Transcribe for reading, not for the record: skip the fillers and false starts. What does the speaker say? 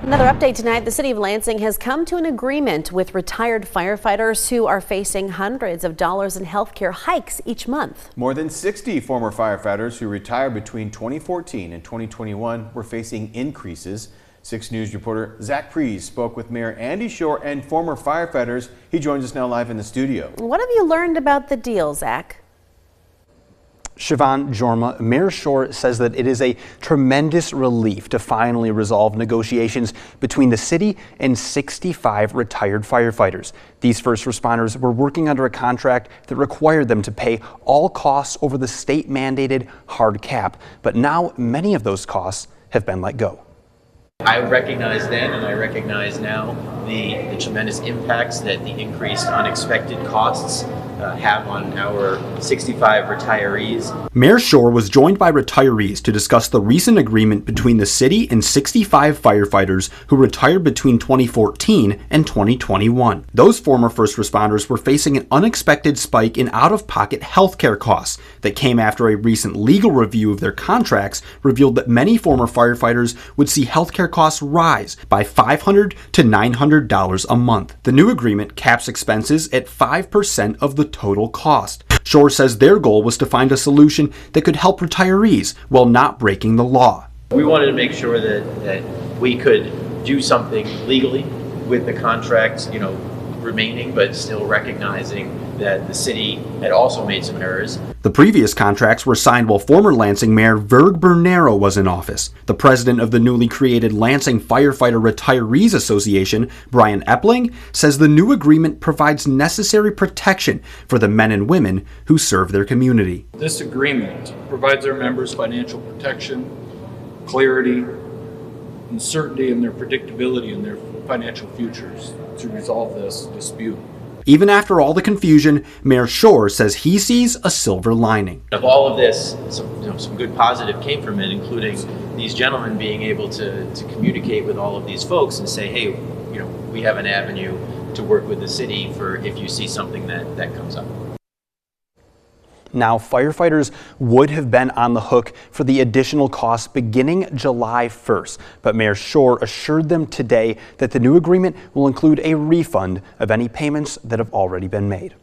Another update tonight. The city of Lansing has come to an agreement with retired firefighters who are facing hundreds of dollars in health care hikes each month. More than 60 former firefighters who retired between 2014 and 2021 were facing increases. 6 News reporter Zach Prees spoke with Mayor Andy Shore and former firefighters. He joins us now live in the studio. What have you learned about the deal, Zach? Siobhan Jorma, Mayor Shore says that it is a tremendous relief to finally resolve negotiations between the city and 65 retired firefighters. These first responders were working under a contract that required them to pay all costs over the state-mandated hard cap, but now many of those costs have been let go. I recognize then and I recognize now the tremendous impacts that the increased unexpected costs have on our 65 retirees. Mayor Shore was joined by retirees to discuss the recent agreement between the city and 65 firefighters who retired between 2014 and 2021. Those former first responders were facing an unexpected spike in out-of-pocket healthcare costs that came after a recent legal review of their contracts revealed that many former firefighters would see healthcare costs rise by $500 to $900 a month. The new agreement caps expenses at 5% of the total cost. Shore says their goal was to find a solution that could help retirees while not breaking the law. We wanted to make sure that we could do something legally with the contracts, remaining, but still recognizing that the city had also made some errors. The previous contracts were signed while former Lansing Mayor Virg Bernero was in office. The president of the newly created Lansing Firefighter Retirees Association, Brian Epling, says the new agreement provides necessary protection for the men and women who serve their community. This agreement provides our members financial protection, clarity, and certainty in their predictability in their financial futures to resolve this dispute. Even after all the confusion, Mayor Shore says he sees a silver lining. Of all of this, some good positive came from it, including these gentlemen being able to communicate with all of these folks and say, hey, we have an avenue to work with the city for if you see something that comes up. Now, firefighters would have been on the hook for the additional costs beginning July 1st, but Mayor Shore assured them today that the new agreement will include a refund of any payments that have already been made.